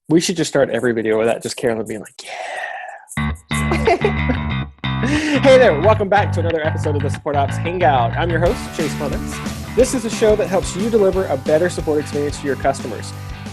We should just start every video with that, just Carolyn being like, yeah. Hey there, welcome back to another episode of the Support Ops Hangout. I'm your host, Chase Clements. This is a show that helps you deliver a better support experience to your customers.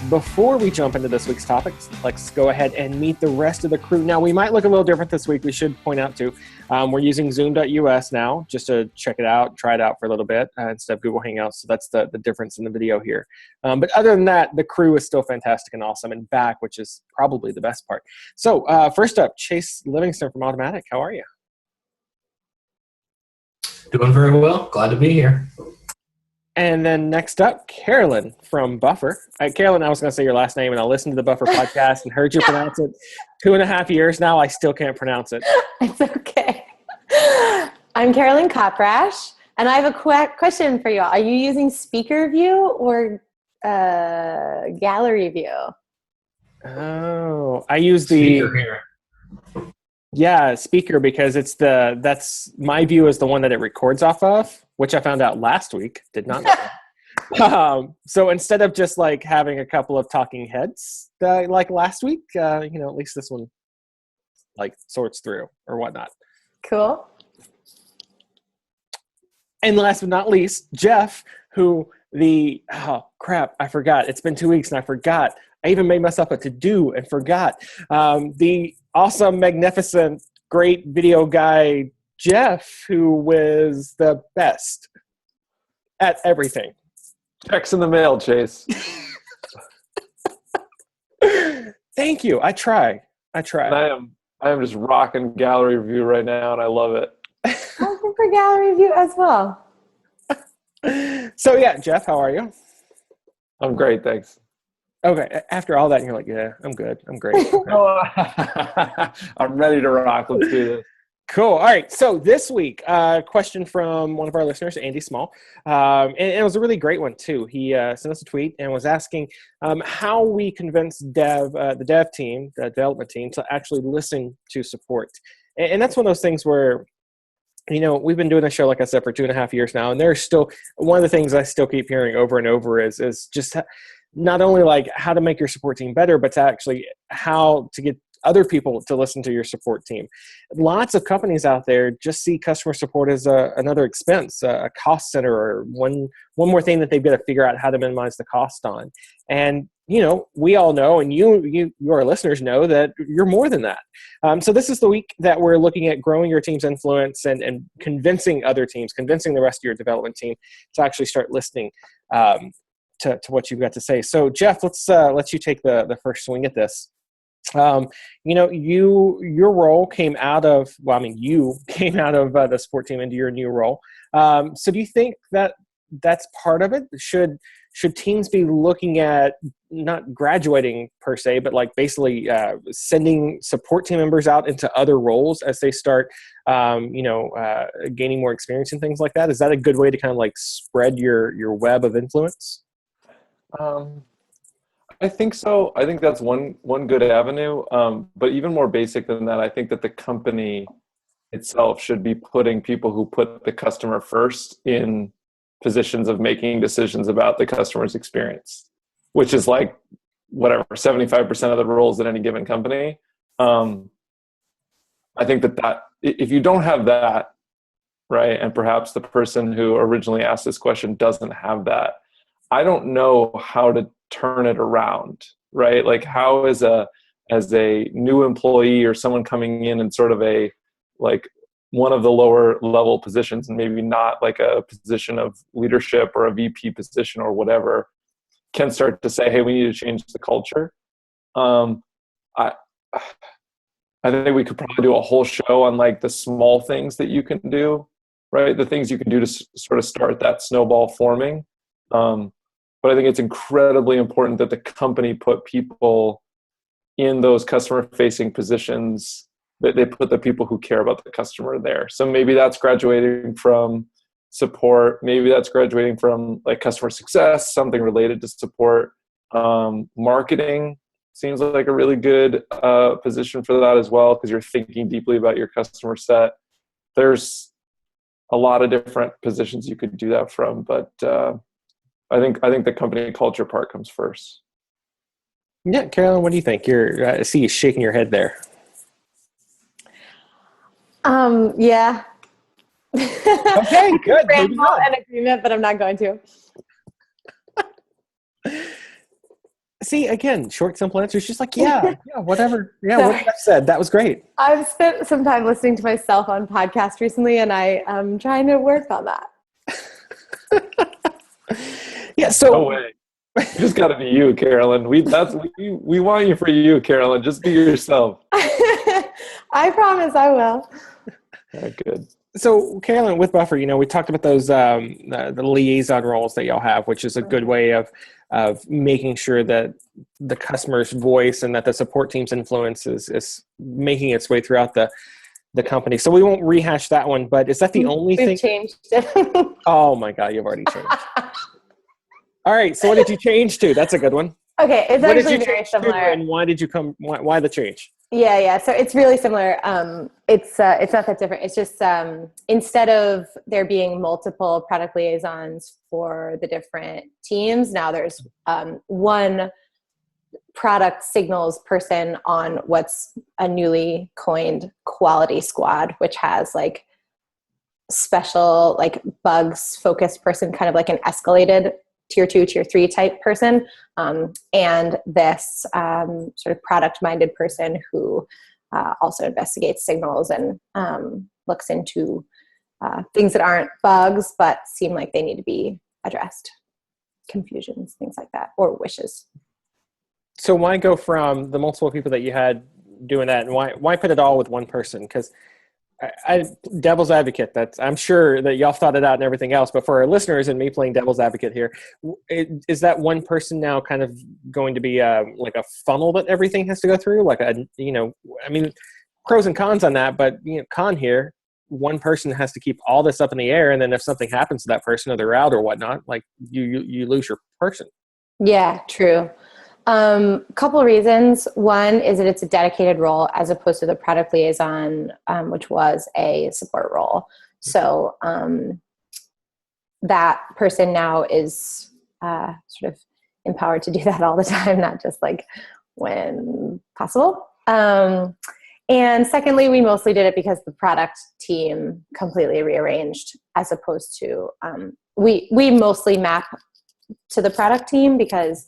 Before we jump into this week's topics, let's go ahead and meet the rest of the crew. Now, we might look a little different this week. We should point out, too, we're using Zoom.us now just to check it out, try it out for a little bit instead of Google Hangouts. So that's the difference in the video here. But other than that, the crew is still fantastic and awesome and back, which is probably the best part. So first up, Chase Livingston from Automatic. How are you? Doing very well. Glad to be here. And then next up, Carolyn from Buffer. Carolyn, I was going to say your last name, and I listened to the Buffer podcast and heard you pronounce it 2.5 years now. I still can't pronounce it. It's okay. I'm Carolyn Coprash, and I have a question for you all. Are you using speaker view or gallery view? Oh, I use the Speaker here. Yeah, speaker, because that's my view is the one that it records off of, which I found out last week. Did not know that. So instead of just like having a couple of talking heads like last week, at least this one like sorts through or whatnot. Cool. And last but not least, Jeff, who I forgot. It's been 2 weeks and I forgot. I even made myself a to-do and forgot. The awesome, magnificent, great video guy, Jeff, who was the best at everything. Checks in the mail, Chase. Thank you. I try. And I am just rocking gallery view right now, and I love it. I'm looking for gallery view as well. So yeah, Jeff, how are you? I'm great, thanks. Okay, after all that, you're like, yeah, I'm good. I'm great. Okay. I'm ready to rock. Let's do this. Cool. All right. So this week, question from one of our listeners, Andy Small, and it was a really great one too. He sent us a tweet and was asking how we convince the dev team, the development team, to actually listen to support. And that's one of those things where, we've been doing this show, like I said, for 2.5 years now, and there's still one of the things I still keep hearing over and over is just not only like how to make your support team better, but to actually how to get other people to listen to your support team. Lots of companies out there just see customer support as another expense, a cost center, or one more thing that they've got to figure out how to minimize the cost on. And we all know, and your listeners know, that you're more than that. So this is the week that we're looking at growing your team's influence and convincing other teams, convincing the rest of your development team to actually start listening to what you've got to say. So Jeff, let's let you take the first swing at this. Your role came out of, you came out of the support team into your new role. So do you think that that's part of it? Should teams be looking at not graduating per se, but like basically sending support team members out into other roles as they start, gaining more experience and things like that? Is that a good way to kind of like spread your web of influence? I think so. I think that's one good avenue. But even more basic than that, I think that the company itself should be putting people who put the customer first in positions of making decisions about the customer's experience, which is like 75% of the roles at any given company. I think that if you don't have that, right, and perhaps the person who originally asked this question doesn't have that, I don't know how to turn it around, right? Like how as a new employee or someone coming in sort of one of the lower level positions and maybe not like a position of leadership or a VP position or whatever, can start to say, hey, we need to change the culture. I think we could probably do a whole show on like the small things that you can do, right? The things you can do to sort of start that snowball forming. But I think it's incredibly important that the company put people in those customer-facing positions, that they put the people who care about the customer there. So maybe that's graduating from support. Maybe that's graduating from like customer success, something related to support. Marketing seems like a really good position for that as well, because you're thinking deeply about your customer set. There's a lot of different positions you could do that from, but I think the company culture part comes first. Yeah, Carolyn, what do you think? I see you shaking your head there. Yeah. Okay, good. Moving Ramble on. an agreement, but I'm not going to. See, again, short, simple answers. She's like, yeah, whatever. Yeah, So- what I said. That was great. I've spent some time listening to myself on podcasts recently, and I am trying to work on that. Yeah, so No way. It's just got to be you, Carolyn. We want you for you, Carolyn. Just be yourself. I promise I will. Yeah, good. So, Carolyn, with Buffer, we talked about those the liaison roles that y'all have, which is a good way of making sure that the customer's voice and that the support team's influence is making its way throughout the company. So we won't rehash that one, but is that the only thing? We've changed it. Oh my God, you've already changed. All right, so what did you change to? That's a good one. Okay, it's What did actually you very change to, similar. and why did you come? Why the change? Yeah. So it's really similar. It's not that different. It's just instead of there being multiple product liaisons for the different teams, now there's one product signals person on what's a newly coined quality squad, which has like special like bugs focused person, kind of like an escalated tier 2, tier 3 type person, and this sort of product-minded person who also investigates signals and looks into things that aren't bugs but seem like they need to be addressed, confusions, things like that, or wishes. So why go from the multiple people that you had doing that, and why put it all with one person? Because I devil's advocate, I'm sure that y'all thought it out and everything else, but for our listeners and me playing devil's advocate here, is that one person now kind of going to be like a funnel that everything has to go through? Like pros and cons on that, but con here, one person has to keep all this up in the air, and then if something happens to that person or they're out or whatnot, like you lose your person. Yeah, true. Couple reasons. One is that it's a dedicated role as opposed to the product liaison, which was a support role. So that person now is sort of empowered to do that all the time, not just like when possible. And secondly, we mostly did it because the product team completely rearranged, as opposed to we mostly map to the product team because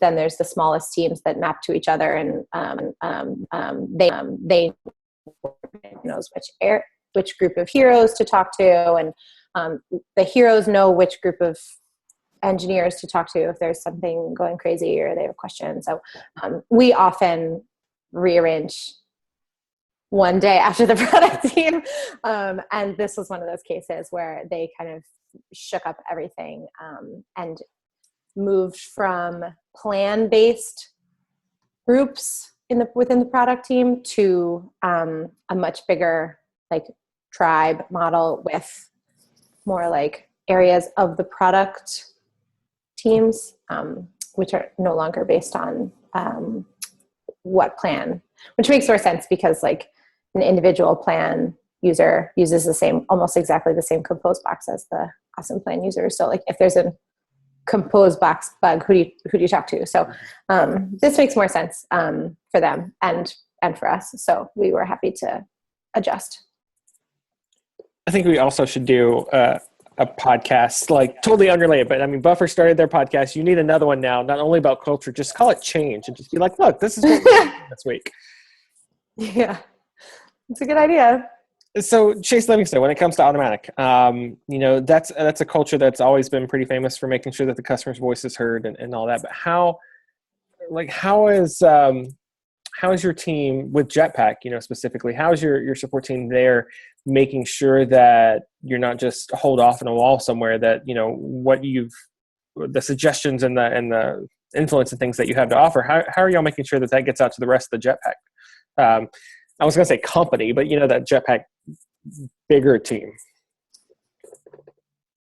then there's the smallest teams that map to each other, and they knows which group of heroes to talk to, and the heroes know which group of engineers to talk to if there's something going crazy or they have a question. So we often rearrange one day after the product team, and this was one of those cases where they kind of shook up everything and moved from plan-based groups within the product team to a much bigger like tribe model with more like areas of the product teams, which are no longer based on what plan, which makes more sense because like an individual plan user uses almost exactly the same compose box as the awesome plan user. So like if there's a compose box bug, who do you talk to? So this makes more sense for them and for us. So we were happy to adjust. I think we also should do a podcast, like totally unrelated, but I mean, Buffer started their podcast. You need another one now, not only about culture, just call it change and just be like, look, this is what we're doing this week. Yeah, it's a good idea. So Chase Livingston, when it comes to Automatic, that's a culture that's always been pretty famous for making sure that the customer's voice is heard and all that. But how is your team with Jetpack, specifically, how is your support team there making sure that you're not just holed off in a wall somewhere, that, the suggestions and the influence and things that you have to offer, how are y'all making sure that gets out to the rest of the Jetpack? I was going to say company, but that Jetpack bigger team.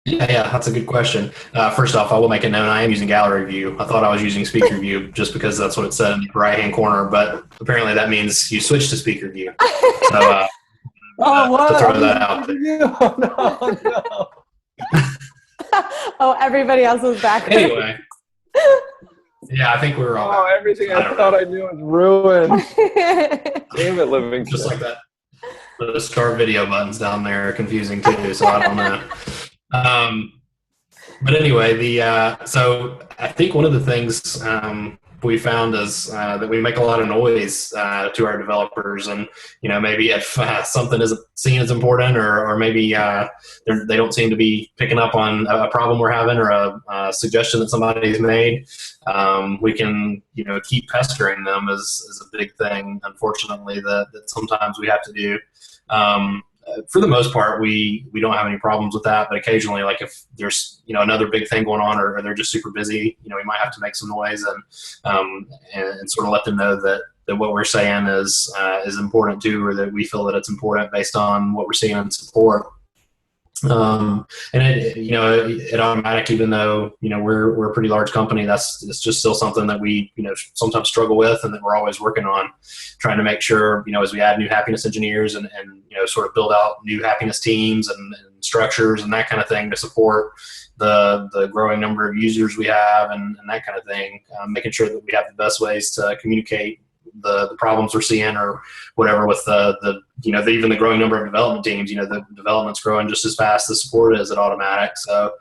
Yeah, that's a good question. First off, I will make it known I am using gallery view. I thought I was using speaker view just because that's what it said in the right-hand corner, but apparently that means you switch to speaker view. So, to throw that out there. Oh, no. Oh, everybody else was back. Anyway, Yeah, I think we were all. Oh, everything I don't thought know. I knew was ruined. Damn it, Livingston. Just like that. The start video buttons down there are confusing too, so I don't know. But anyway, so I think one of the things we found is that we make a lot of noise to our developers, and maybe if something isn't seen as important, or maybe they don't seem to be picking up on a problem we're having or a suggestion that somebody's made, we can keep pestering them is a big thing. Unfortunately, that sometimes we have to do. For the most part, we don't have any problems with that. But occasionally, like if there's another big thing going on, or they're just super busy, we might have to make some noise and sort of let them know that what we're saying is important too, or that we feel that it's important based on what we're seeing in support. And it automatic, even though we're a pretty large company, it's just still something that we sometimes struggle with, and that we're always working on, trying to make sure as we add new happiness engineers and sort of build out new happiness teams and structures and that kind of thing to support the growing number of users we have and that kind of thing, making sure that we have the best ways to communicate the problems we're seeing or whatever with even the growing number of development teams. The development's growing just as fast as support is at Automatic. So,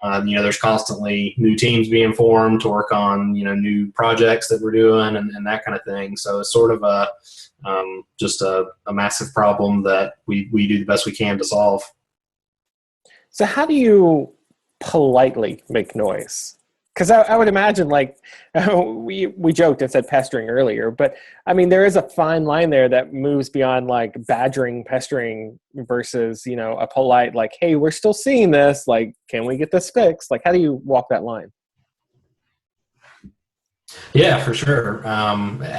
there's constantly new teams being formed to work on, new projects that we're doing and that kind of thing. So it's sort of just a massive problem that we do the best we can to solve. So how do you politely make noise? Because I would imagine, like, we joked and said pestering earlier, but I mean, there is a fine line there that moves beyond like badgering, pestering versus, a polite, like, hey, we're still seeing this. Like, can we get this fixed? Like, how do you walk that line? Yeah, for sure.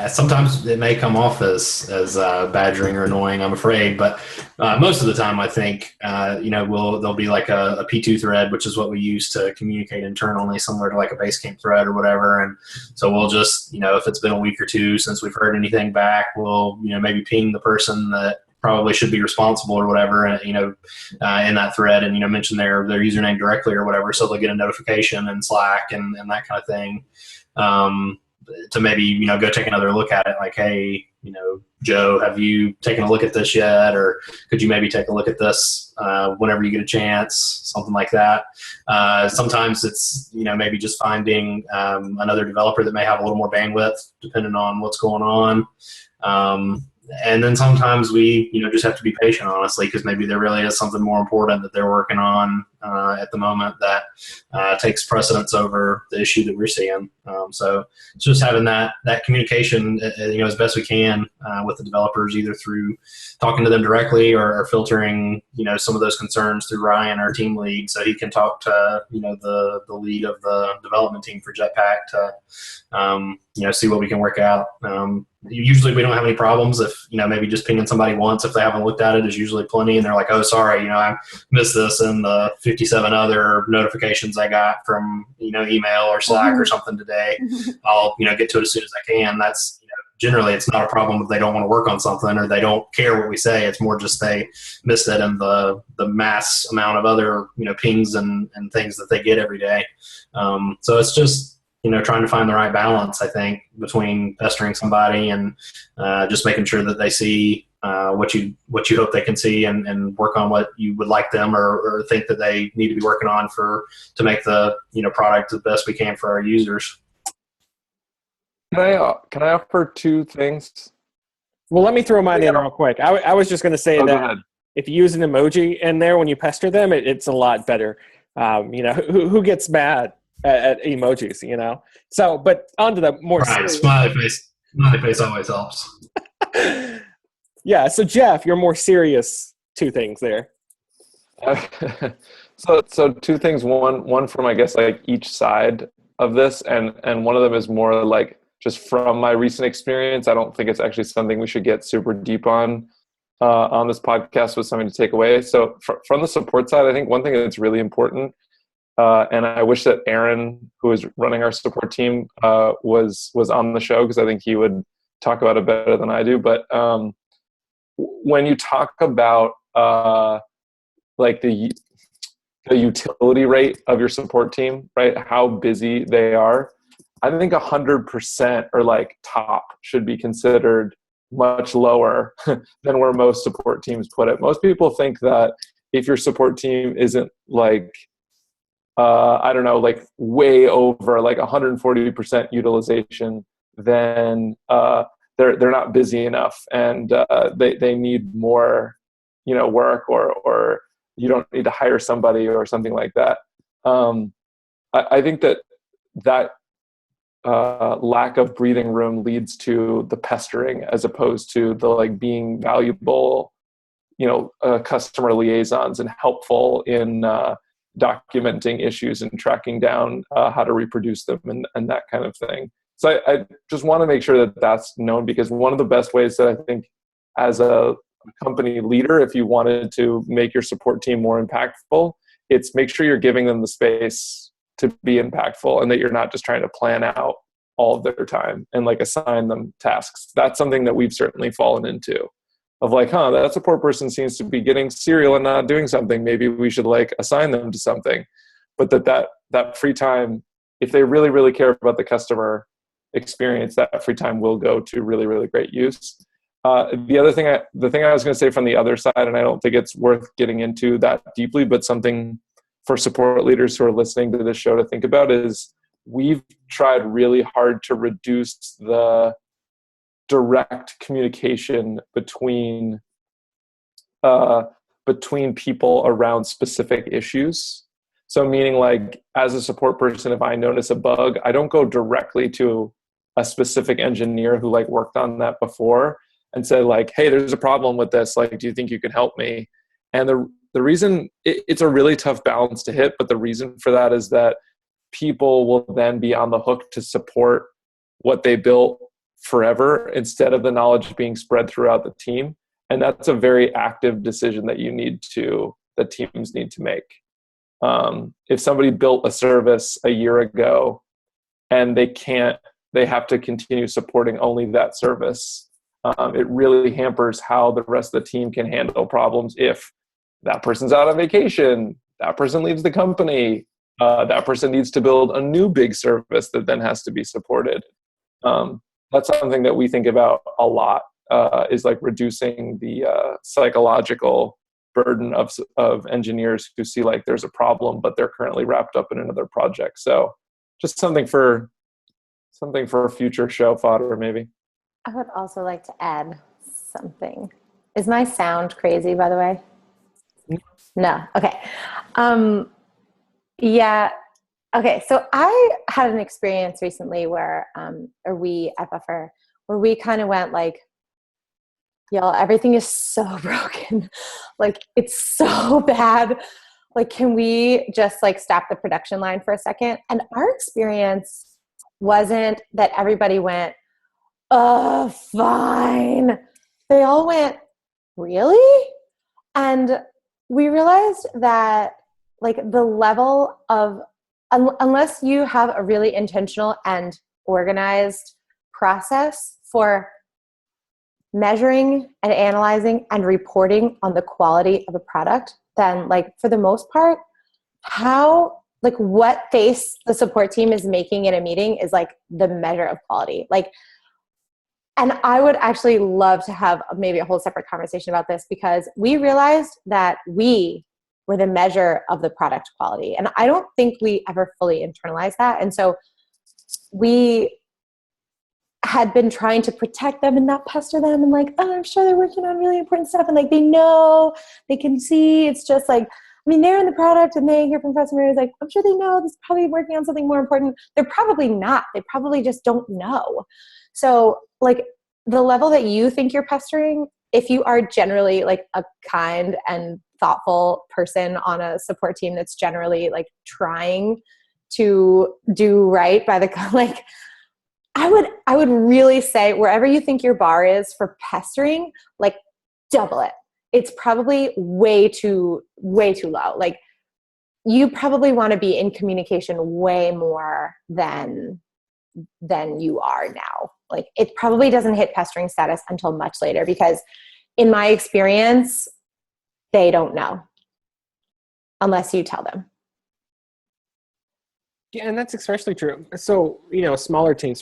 Sometimes it may come off as badgering or annoying, I'm afraid, but most of the time, I think there'll be like a P2 thread, which is what we use to communicate internally, similar to like a Basecamp thread or whatever. And so we'll just if it's been a week or two since we've heard anything back, we'll maybe ping the person that probably should be responsible or whatever, in that thread, and mention their username directly or whatever, so they'll get a notification in Slack and that kind of thing. To maybe, go take another look at it, like, hey, Joe, have you taken a look at this yet? Or could you maybe take a look at this whenever you get a chance, something like that. Sometimes it's, maybe just finding another developer that may have a little more bandwidth, depending on what's going on. And then sometimes we, just have to be patient, honestly, because maybe there really is something more important that they're working on at the moment that takes precedence over the issue that we're seeing. So it's just having that communication, as best we can with the developers, either through talking to them directly or filtering, some of those concerns through Ryan, our team lead, so he can talk to, the lead of the development team for Jetpack to, see what we can work out. Usually we don't have any problems if, maybe just pinging somebody once if they haven't looked at it is usually plenty, and they're like, oh, sorry, I missed this in the 57 other notifications I got from, email or Slack or something today. I'll, get to it as soon as I can. That's, generally it's not a problem if they don't want to work on something or they don't care what we say. It's more just they missed it in the mass amount of other, pings and things that they get every day. So it's just, trying to find the right balance, I think, between pestering somebody and just making sure that they see what you hope they can see and work on what you would like them or think that they need to be working on to make the product the best we can for our users. Can I offer two things? Well, let me throw mine in real quick. I was just going to say that if you use an emoji in there when you pester them, it's a lot better. Who gets mad at emojis, So, but onto the more serious. Smiley face always helps. Yeah. So Jeff, your more serious two things there. So two things. One from, I guess, like each side of this, and one of them is more like just from my recent experience. I don't think it's actually something we should get super deep on this podcast with something to take away. So from the support side, I think one thing that's really important, and I wish that Aaron, who is running our support team, was on the show, because I think he would talk about it better than I do. But when you talk about like the utility rate of your support team, right? How busy they are. I think 100% or like top should be considered much lower than where most support teams put it. Most people think that if your support team isn't like, I don't know, like way over like 140% utilization, then they're not busy enough, and they need more, work, or you don't need to hire somebody or something like that. I think that lack of breathing room leads to the pestering, as opposed to the like being valuable, customer liaisons and helpful in documenting issues and tracking down how to reproduce them, and that kind of thing. So I just want to make sure that that's known, because one of the best ways that I think as a company leader, if you wanted to make your support team more impactful, it's make sure you're giving them the space to be impactful, and that you're not just trying to plan out all of their time and like assign them tasks. That's something that we've certainly fallen into, of like, that support person seems to be getting cereal and not doing something. Maybe we should like assign them to something. But that free time, if they really, really care about the customer experience, that free time will go to really, really great use. The thing I was going to say from the other side, and I don't think it's worth getting into that deeply, but something for support leaders who are listening to this show to think about, is we've tried really hard to reduce the direct communication between people around specific issues. So meaning, like, as a support person, if I notice a bug, I don't go directly to a specific engineer who like worked on that before and say like, hey, there's a problem with this. Like, do you think you can help me? And the reason it's a really tough balance to hit, but the reason for that is that people will then be on the hook to support what they built forever, instead of the knowledge being spread throughout the team. And that's a very active decision that teams need to make. If somebody built a service a year ago and they have to continue supporting only that service, it really hampers how the rest of the team can handle problems. If that person's out on vacation, that person leaves the company, that person needs to build a new big service that then has to be supported. That's something that we think about a lot, is like reducing the psychological burden of engineers who see like there's a problem, but they're currently wrapped up in another project. So just something for a future show fodder, maybe. I would also like to add something. Is my sound crazy, by the way? No. Okay. Yeah. Okay. So I had an experience recently where, or we at Buffer, where we kind of went like, y'all, everything is so broken. Like, it's so bad. Like, can we just like stop the production line for a second? And our experience wasn't that everybody went, oh, fine. They all went, really? And we realized that like the level of, unless you have a really intentional and organized process for measuring and analyzing and reporting on the quality of a product, then like for the most part, what face the support team is making in a meeting is like the measure of quality. Like, and I would actually love to have maybe a whole separate conversation about this, because we realized that we were the measure of the product quality. And I don't think we ever fully internalized that. And so we had been trying to protect them and not pester them, and like, oh, I'm sure they're working on really important stuff. And like, they know, they can see, it's just like, I mean, they're in the product and they hear from customers, like, I'm sure they know this is probably working on something more important. They're probably not. They probably just don't know. So like the level that you think you're pestering, if you are generally like a kind and thoughtful person on a support team that's generally like trying to do right by the, like, I would really say wherever you think your bar is for pestering, like double it. It's probably way too low. Like, you probably want to be in communication way more than you are now. Like, it probably doesn't hit pestering status until much later, because in my experience, they don't know unless you tell them. Yeah, and that's especially true. So, smaller teams,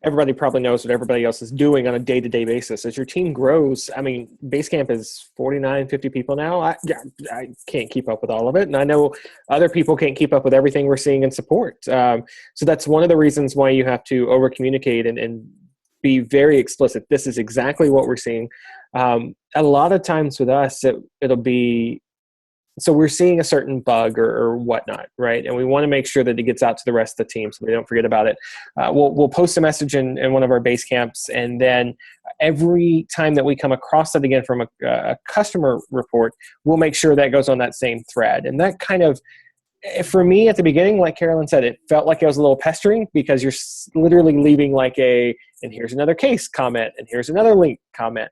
everybody probably knows what everybody else is doing on a day-to-day basis. As your team grows, I mean, Basecamp is 49, 50 people now. I can't keep up with all of it. And I know other people can't keep up with everything we're seeing in support. So that's one of the reasons why you have to over-communicate and be very explicit. This is exactly what we're seeing. A lot of times with us, it'll be, so we're seeing a certain bug or whatnot, right? And we want to make sure that it gets out to the rest of the team so we don't forget about it. We'll post a message in one of our base camps, and then every time that we come across it again from a customer report, we'll make sure that goes on that same thread. And that kind of, for me at the beginning, like Carolyn said, it felt like it was a little pestering because you're literally leaving like and here's another case comment, and here's another link comment.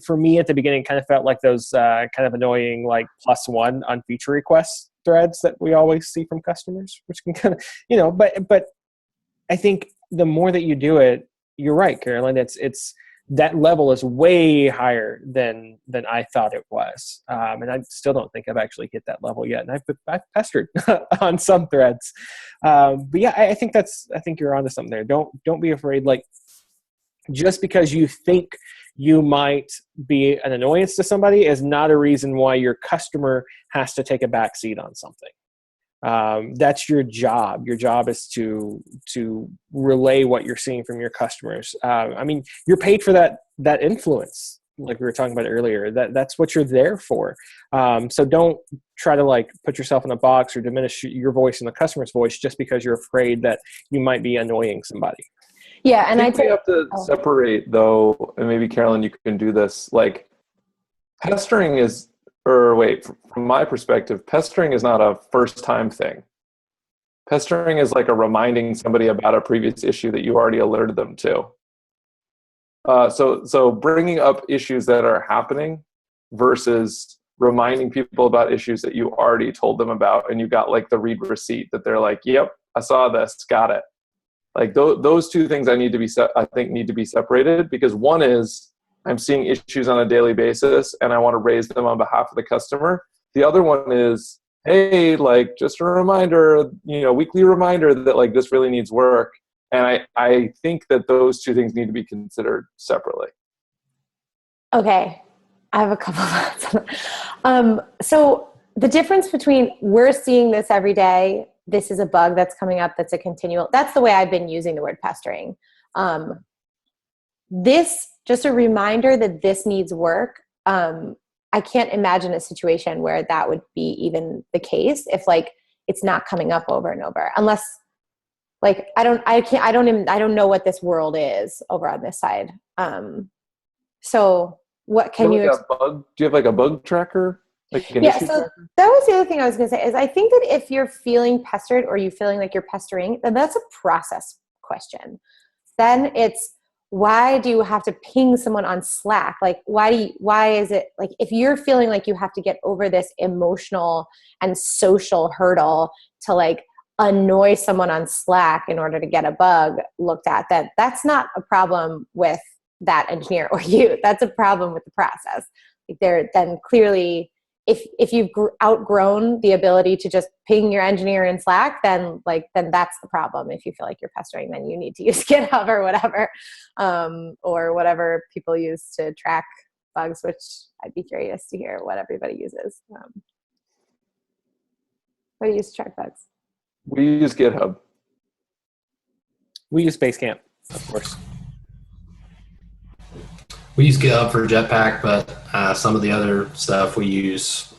For me at the beginning, it kind of felt like those kind of annoying like +1 on feature request threads that we always see from customers, which can kind of, but I think the more that you do it, you're right, Carolyn, it's that level is way higher than I thought it was. And I still don't think I've actually hit that level yet. And I've pestered on some threads. But yeah, I think you're onto something there. Don't be afraid. Like, just because you think you might be an annoyance to somebody is not a reason why your customer has to take a back seat on something. That's your job. Your job is to relay what you're seeing from your customers. I mean, you're paid for that influence, like we were talking about earlier. That's what you're there for. So don't try to like put yourself in a box or diminish your voice and the customer's voice just because you're afraid that you might be annoying somebody. Yeah, and I think we have to separate, though, and maybe Carolyn, you can do this. Like, pestering is. From my perspective, pestering is not a first-time thing. Pestering is like a reminding somebody about a previous issue that you already alerted them to. So bringing up issues that are happening versus reminding people about issues that you already told them about, and you got like the read receipt that they're like, "Yep, I saw this, got it." Like those two things I think need to be separated, because one is, I'm seeing issues on a daily basis and I want to raise them on behalf of the customer. The other one is, hey, like, just a reminder, weekly reminder that like this really needs work. And I think that those two things need to be considered separately. Okay. I have a couple of thoughts. So the difference between we're seeing this every day, this is a bug that's coming up, that's a continual, that's the way I've been using the word pestering. This, just a reminder that this needs work. I can't imagine a situation where that would be even the case if like it's not coming up over and over, unless like I don't know what this world is over on this side. So what can you? Do you have like a bug tracker? Like an Yeah. issue So tracker? that was the other thing I was going to say is I think that if you're feeling pestered or you're feeling like you're pestering, then that's a process question. Then it's, why do you have to ping someone on Slack? Like, why is it like, if you're feeling like you have to get over this emotional and social hurdle to like annoy someone on Slack in order to get a bug looked at, that's not a problem with that engineer or you. That's a problem with the process. Like, they're then clearly, if you've outgrown the ability to just ping your engineer in Slack, then that's the problem. If you feel like you're pestering, then you need to use GitHub or whatever, or whatever people use to track bugs, which I'd be curious to hear what everybody uses. What do you use to track bugs? We use GitHub. We use Basecamp, of course. We use GitHub for Jetpack, but some of the other stuff we use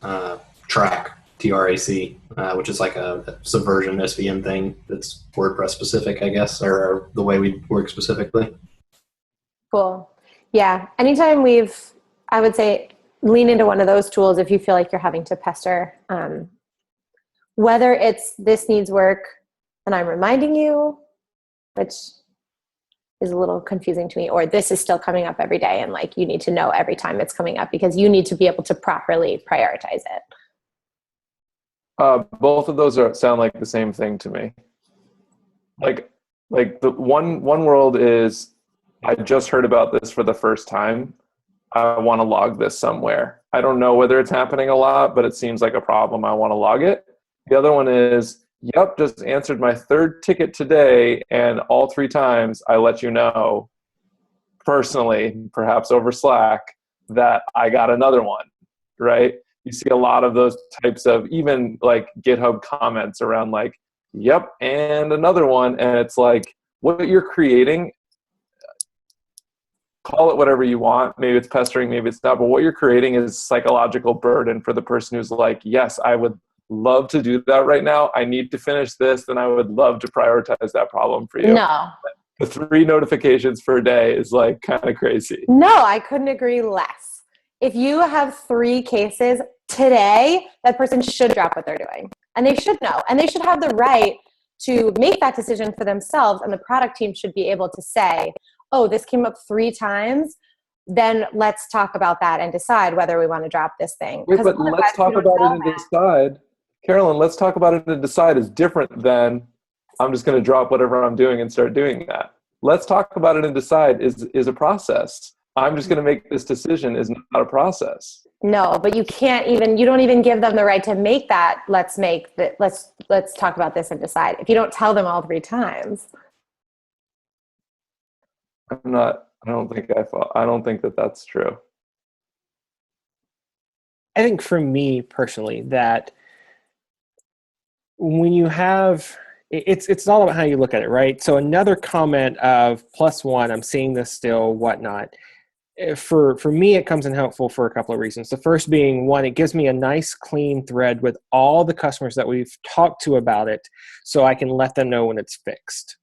Track, TRAC, which is like a Subversion SVN thing that's WordPress specific, I guess, or the way we work specifically. Cool. Yeah. Anytime I would say lean into one of those tools if you feel like you're having to pester. Whether it's this needs work and I'm reminding you, which is a little confusing to me, or this is still coming up every day and like you need to know every time it's coming up because you need to be able to properly prioritize it. Both of those sound like the same thing to me. Like the one world is, I just heard about this for the first time. I want to log this somewhere. I don't know whether it's happening a lot, but it seems like a problem. I want to log it. The other one is, yep, just answered my third ticket today, and all 3 times I let you know personally, perhaps over Slack, that I got another one, right? You see a lot of those types of even like GitHub comments around like, yep, and another one. And it's like, what you're creating, call it whatever you want. Maybe it's pestering, maybe it's not, but what you're creating is psychological burden for the person who's like, yes, I would love to do that right now. I need to finish this, and I would love to prioritize that problem for you. No. The 3 notifications per day is like kind of crazy. No, I couldn't agree less. If you have 3 cases today, that person should drop what they're doing. And they should know. And they should have the right to make that decision for themselves. And the product team should be able to say, oh, this came up 3 times. Then let's talk about that and decide whether we want to drop this thing. Wait, but let's talk about it and decide. Carolyn, let's talk about it and decide is different than I'm just going to drop whatever I'm doing and start doing that. Let's talk about it and decide is a process. I'm just going to make this decision is not a process. No, but you don't even give them the right to make that. Let's talk about this and decide. If you don't tell them all 3 times. I don't think that that's true. I think for me personally, that when you have, it's all about how you look at it, right? So another comment of +1, I'm seeing this still, whatnot. For me, it comes in helpful for a couple of reasons. The first being, 1, it gives me a nice clean thread with all the customers that we've talked to about it, so I can let them know when it's fixed.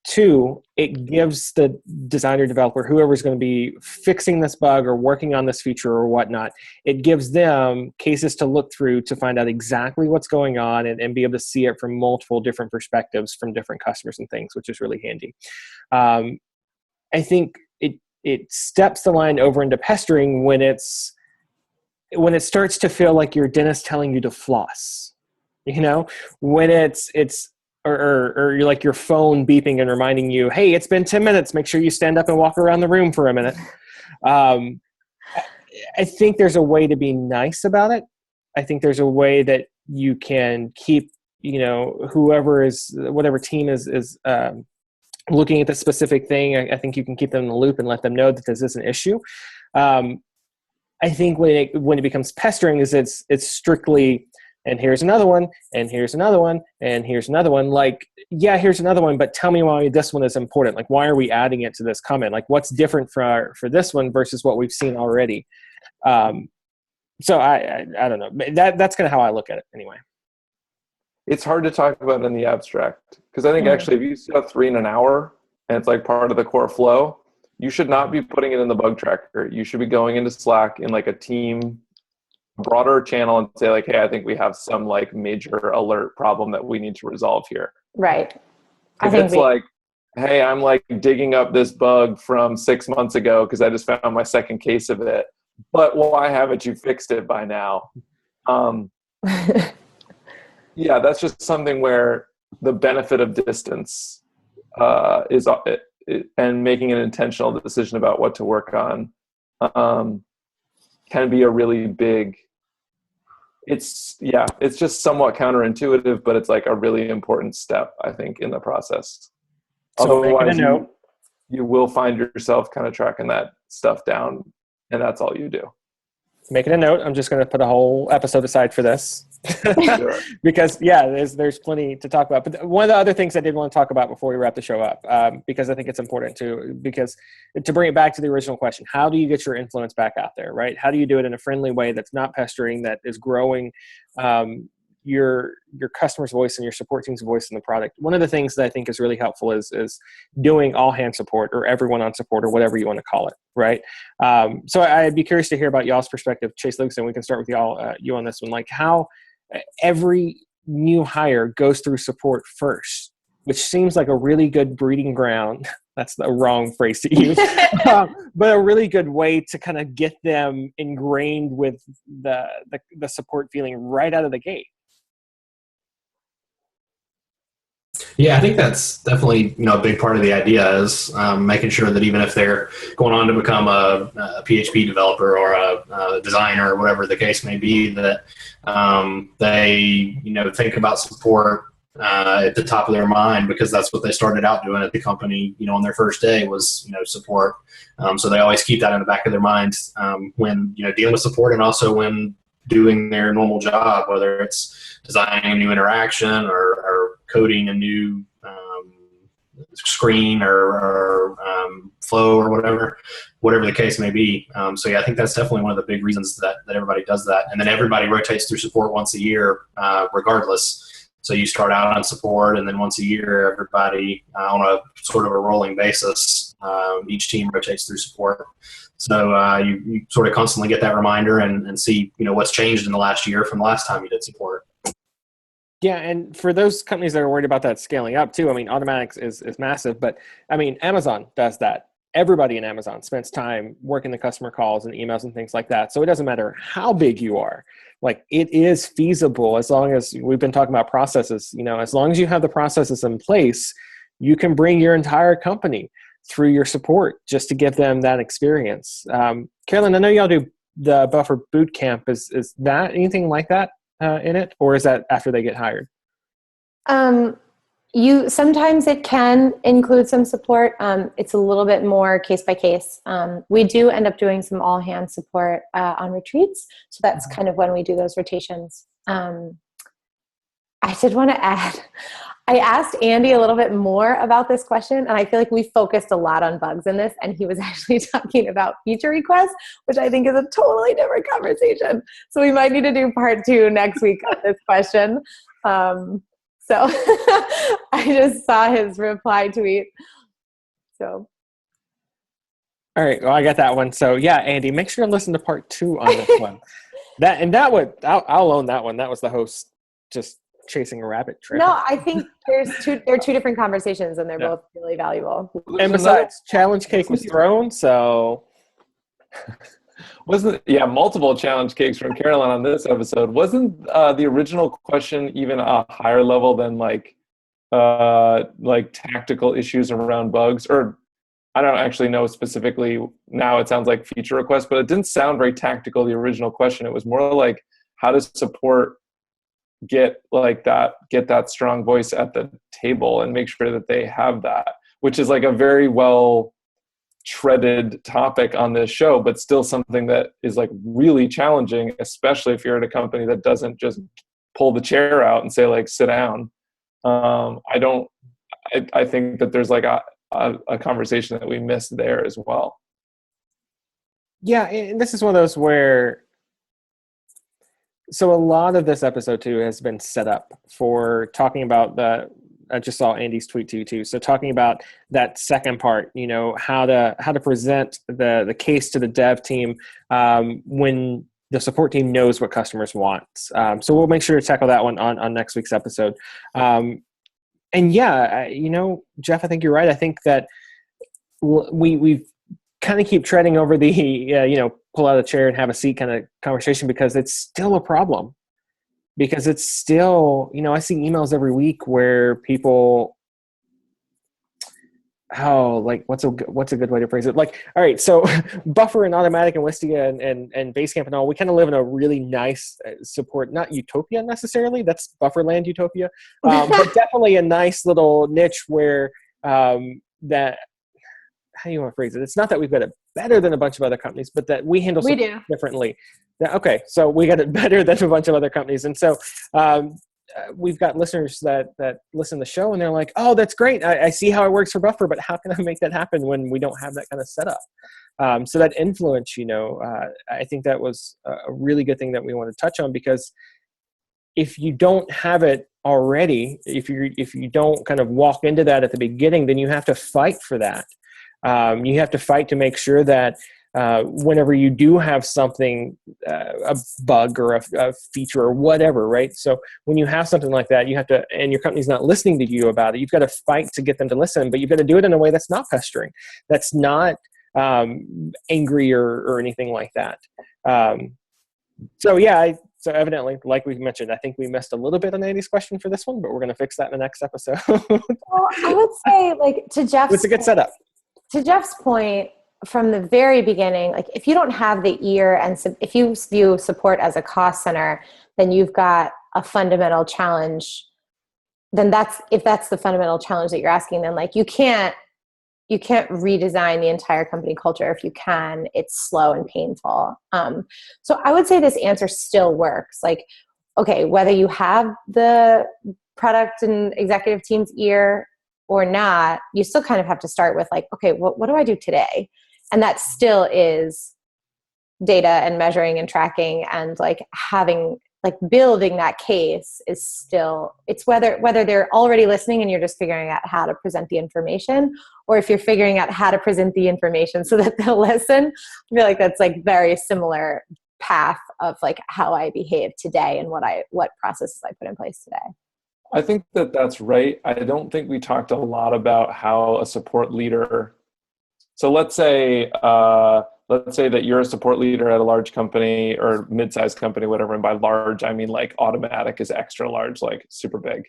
2, it gives the designer, developer, whoever's going to be fixing this bug or working on this feature or whatnot, it gives them cases to look through to find out exactly what's going on and be able to see it from multiple different perspectives from different customers and things, which is really handy. I think it steps the line over into pestering when it starts to feel like your dentist telling you to floss, when it's or you're like your phone beeping and reminding you, hey, it's been 10 minutes. Make sure you stand up and walk around the room for a minute. I think there's a way to be nice about it. I think there's a way that you can keep, whatever team is looking at the specific thing. I think you can keep them in the loop and let them know that this is an issue. I think when it becomes pestering is it's strictly, and here's another one, and here's another one, and here's another one. Like, yeah, here's another one, but tell me why this one is important. Like, why are we adding it to this comment? Like, what's different for this one versus what we've seen already? So I don't know. That's kind of how I look at it anyway. It's hard to talk about in the abstract because I think actually if you set up 3 in an hour and it's like part of the core flow, you should not be putting it in the bug tracker. You should be going into Slack in like a team broader channel and say like, hey, I think we have some like major alert problem that we need to resolve here. Right. If it's like, hey, I'm like digging up this bug from 6 months ago because I just found my second case of it, but why haven't you fixed it by now? Yeah, that's just something where the benefit of distance is and making an intentional decision about what to work on can be a really big. It's just somewhat counterintuitive, but it's like a really important step, I think, in the process. So otherwise, you will find yourself kind of tracking that stuff down, and that's all you do. Making a note. I'm just going to put a whole episode aside for this. Sure. Because there's plenty to talk about. But one of the other things I did want to talk about before we wrap the show up, because I think it's important to bring it back to the original question: how do you get your influence back out there, right? How do you do it in a friendly way that's not pestering, that is growing your customer's voice and your support team's voice in the product? One of the things that I think is really helpful is doing all hand support or everyone on support or whatever you want to call it, right? So I'd be curious to hear about y'all's perspective. Chase Lucas, we can start with you on this one. Like how every new hire goes through support first, which seems like a really good breeding ground. That's the wrong phrase to use, but a really good way to kind of get them ingrained with the support feeling right out of the gate. Yeah, I think that's definitely a big part of the idea is making sure that even if they're going on to become a PHP developer or a designer or whatever the case may be, that they think about support at the top of their mind, because that's what they started out doing at the company, on their first day was, support. So they always keep that in the back of their minds when, dealing with support, and also when doing their normal job, whether it's designing a new interaction or coding a new screen or flow or whatever the case may be. So yeah, I think that's definitely one of the big reasons that everybody does that. And then everybody rotates through support once a year, regardless. So you start out on support, and then once a year, everybody on a sort of a rolling basis, each team rotates through support. So you sort of constantly get that reminder and see, what's changed in the last year from the last time you did support. Yeah, and for those companies that are worried about that scaling up too, I mean, automatics is massive, but I mean, Amazon does that. Everybody in Amazon spends time working the customer calls and emails and things like that. So it doesn't matter how big you are. Like, it is feasible, as long as we've been talking about processes, as long as you have the processes in place, you can bring your entire company through your support just to give them that experience. Carolyn, I know y'all do the Buffer Boot Camp. Is that anything like that in it, or is that after they get hired? Sometimes it can include some support. It's a little bit more case by case. We do end up doing some all hands support on retreats. So that's kind of when we do those rotations. I did want to add, I asked Andy a little bit more about this question, and I feel like we focused a lot on bugs in this, and he was actually talking about feature requests, which I think is a totally different conversation. So we might need to do part 2 next week on this question. So I just saw his reply tweet. So. All right. Well, I got that one. So yeah, Andy, make sure to listen to part 2 on this one. I'll own that one. That was the host just chasing a rabbit trail. No, I think there are 2 different conversations, and they're both really valuable. And besides, challenge cake was thrown, so. Multiple challenge cakes from Carolyn on this episode. Wasn't the original question even a higher level than like tactical issues around bugs? Or I don't actually know specifically. Now it sounds like feature requests, but it didn't sound very tactical, the original question. It was more like, how does support get that strong voice at the table and make sure that they have that, which is like a very well treaded topic on this show, but still something that is like really challenging, especially if you're at a company that doesn't just pull the chair out and say like, sit down. I think that there's like a conversation that we missed there as well. Yeah. And this is one of those where, so a lot of this episode too has been set up for talking about I just saw Andy's tweet too. So talking about that second part, how to present the case to the dev team when the support team knows what customers want. So we'll make sure to tackle that one on next week's episode. And yeah, Jeff, I think you're right. I think that we kind of keep treading over the pull out a chair and have a seat kind of conversation, because it's still a problem. Because it's still, I see emails every week where people, what's a good way to phrase it? Like, all right, so Buffer and Automatic and Wistia and Basecamp and all, we kind of live in a really nice support, not utopia necessarily, that's Bufferland utopia, but definitely a nice little niche where that, how do you want to phrase it? It's not that we've got it better than a bunch of other companies, but that we handle support differently. Okay, so we got it better than a bunch of other companies. And so we've got listeners that listen to the show, and they're like, oh, that's great. I see how it works for Buffer, but how can I make that happen when we don't have that kind of setup? So that influence, I think that was a really good thing that we want to touch on, because if you don't have it already, if you don't kind of walk into that at the beginning, then you have to fight for that. You have to fight to make sure that whenever you do have something, a bug or a feature or whatever, right? So when you have something like that, you have to, and your company's not listening to you about it, you've got to fight to get them to listen, but you've got to do it in a way that's not pestering, that's not angry or anything like that. So evidently, like we've mentioned, I think we missed a little bit on Andy's question for this one, but we're going to fix that in the next episode. Well, I would say, like, to Jeff's it's a good setup. To Jeff's point, from the very beginning, like, if you don't have the ear and if you view support as a cost center, then you've got a fundamental challenge then if that's the fundamental challenge that you're asking, then like you can't redesign the entire company culture. If you can, it's slow and painful. So I would say this answer still works. Like, okay, whether you have the product and executive team's ear or not, you still kind of have to start with like, okay, what do I do today? And that still is data and measuring and tracking, and like having, like building that case is still, it's whether they're already listening and you're just figuring out how to present the information, or if you're figuring out how to present the information so that they'll listen. I feel like that's like very similar path of like how I behave today and what processes I put in place today. I think that that's right. I don't think we talked a lot about how a support leader. So let's say that you're a support leader at a large company or mid-sized company, whatever. And by large, I mean like automatic is extra large, like super big.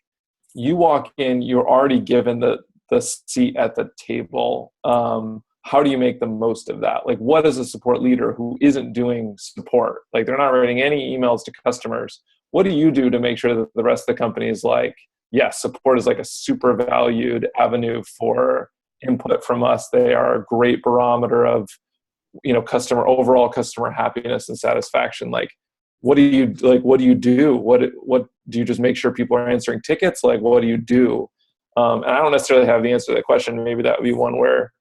You walk in, you're already given the seat at the table. How do you make the most of that? Like, what is a support leader who isn't doing support? Like, they're not writing any emails to customers. What do you do to make sure that the rest of the company is like, yes, support is like a super valued avenue for input from us. They are a great barometer of, overall customer happiness and satisfaction. Like, what do you do? What do you just make sure people are answering tickets? Like, what do you do? And I don't necessarily have the answer to that question. Maybe that would be one where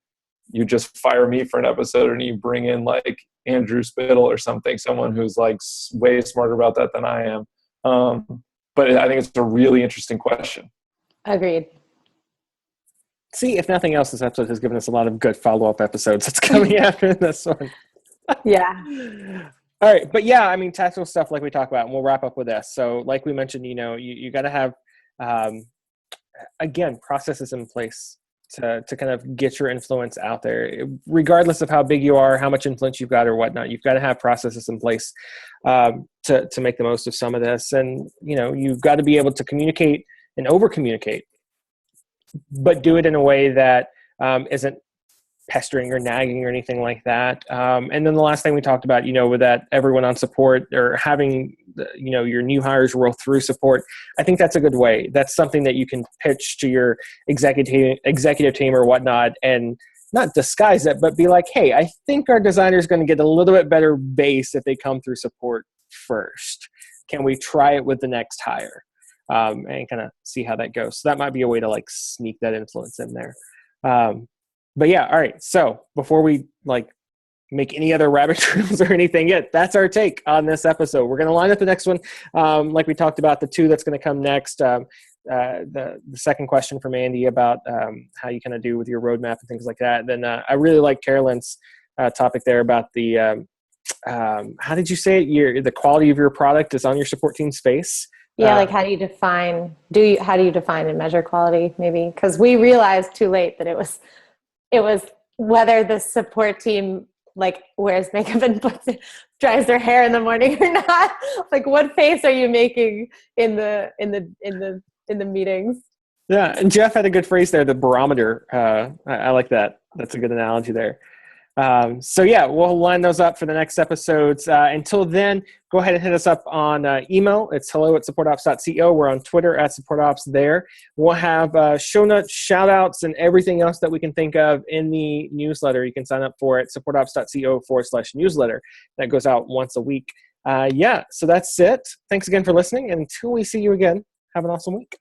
you just fire me for an episode and you bring in like Andrew Spittle or something, someone who's like way smarter about that than I am. But I think it's a really interesting question. Agreed. See, if nothing else, this episode has given us a lot of good follow-up episodes that's coming after this one. Yeah. All right. But yeah, I mean, tactical stuff like we talk about, and we'll wrap up with this. So like we mentioned, you got to have, again, processes in place to kind of get your influence out there, regardless of how big you are, how much influence you've got or whatnot. You've got to have processes in place to make the most of some of this. And, you've got to be able to communicate and over-communicate, but do it in a way that isn't pestering or nagging or anything like that. And then the last thing we talked about, with that everyone on support or having, your new hires roll through support, I think that's a good way. That's something that you can pitch to your executive team or whatnot, and not disguise it, but be like, hey, I think our designer is going to get a little bit better base if they come through support first. Can we try it with the next hire? And kind of see how that goes. So that might be a way to like sneak that influence in there. But yeah, all right. So before we like make any other rabbit trails or anything yet, that's our take on this episode. We're going to line up the next one. Like we talked about, the two that's going to come next. The second question from Andy about how you kind of do with your roadmap and things like that. Then I really like Carolyn's topic there about the how did you say it? The quality of your product is on your support team's face. Yeah, like how do you define and measure quality, maybe? Because we realized too late that it was whether the support team like wears makeup and dries their hair in the morning or not. Like, what face are you making in the meetings? Yeah, and Jeff had a good phrase there, the barometer. I like that. That's a good analogy there. So yeah, we'll line those up for the next episodes. Until then, go ahead and hit us up on email. It's hello@supportops.co. We're on Twitter @supportops there. We'll have show notes, shout outs, and everything else that we can think of in the newsletter. You can sign up for it, supportops.co/newsletter. That goes out once a week. So that's it. Thanks again for listening. And until we see you again, have an awesome week.